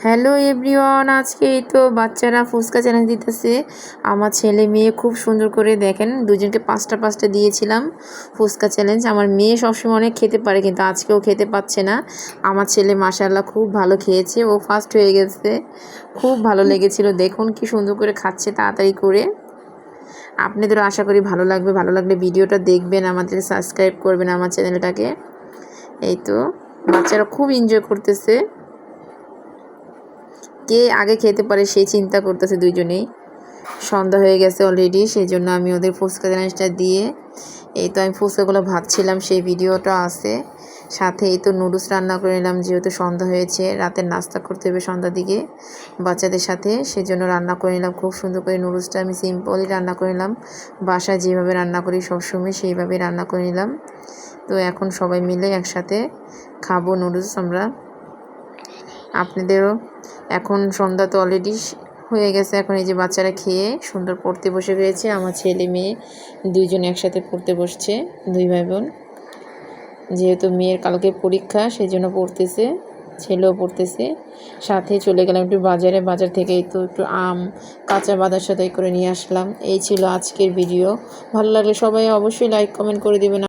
Hello everyone, আজকে এই তো বাচ্চারা ফুচকা চ্যালেঞ্জ দিতেছে। আমার ছেলে মেয়ে খুব সুন্দর করে দেখেন, দুজনকে পাঁচটা পাঁচটা দিয়েছিলাম ফুচকা চ্যালেঞ্জ। আমার মেয়ে সবসময় অনেক খেতে পারে, কিন্তু আজকেও খেতে পাচ্ছে না। আমার ছেলে মাশাআল্লাহ খুব ভালো খেয়েছে, ও ফার্স্ট হয়ে গেছে। খুব ভালো লেগেছিল, দেখুন কি সুন্দর করে খাচ্ছে তাড়াতাড়ি করে। আপনাদেরও আশা করি ভালো লাগবে। ভালো লাগলে ভিডিওটা দেখবেন, আমাদের সাবস্ক্রাইব করবেন আমার চ্যানেলটাকে। এই তো বাচ্চারা খুব এনজয় করতেছে, কে আগে খেতে পারে সেই চিন্তা করতেছে দুইজনেই। সন্ধ্যা হয়ে গেছে অলরেডি, সেই জন্য আমি ওদের ফুচকা জিনিসটা দিয়ে এই তো আমি ফুচকাগুলো ভাজছিলাম, সেই ভিডিওটা আছে সাথে। এই তো নুডলস রান্না করে নিলাম, যেহেতু সন্ধ্যা হয়েছে, রাতের নাস্তা করতে হবে সন্ধ্যার দিকে বাচ্চাদের সাথে, সেজন্য রান্না করে নিলাম খুব সুন্দর করে। নুডলসটা আমি সিম্পলই রান্না করে নিলাম, বাসায় যেভাবে রান্না করি সবসময় সেইভাবেই রান্না করে নিলাম। তো এখন সবাই মিলে একসাথে খাবো নুডলস আমরা। আপনাদেরও এখন সন্ধ্যা তো অলরেডি হয়ে গেছে, এখন এই যে বাচ্চারা খেয়ে সুন্দর পড়তে বসে গিয়েছে। আমার ছেলে মেয়ে দুইজন একসাথে পড়তে বসছে, দুই ভাই বোন। যেহেতু মেয়ের কালকে পরীক্ষা সেই জন্য পড়তেছে, ছেলেও পড়তেছে। সাথে চলে গেলাম একটু বাজারে, বাজার থেকে তো একটু আম কাঁচা বাজার সাথে করে নিয়ে আসলাম। এই ছিল আজকের ভিডিও। ভালো লাগলে সবাই অবশ্যই লাইক কমেন্ট করে দেবেন।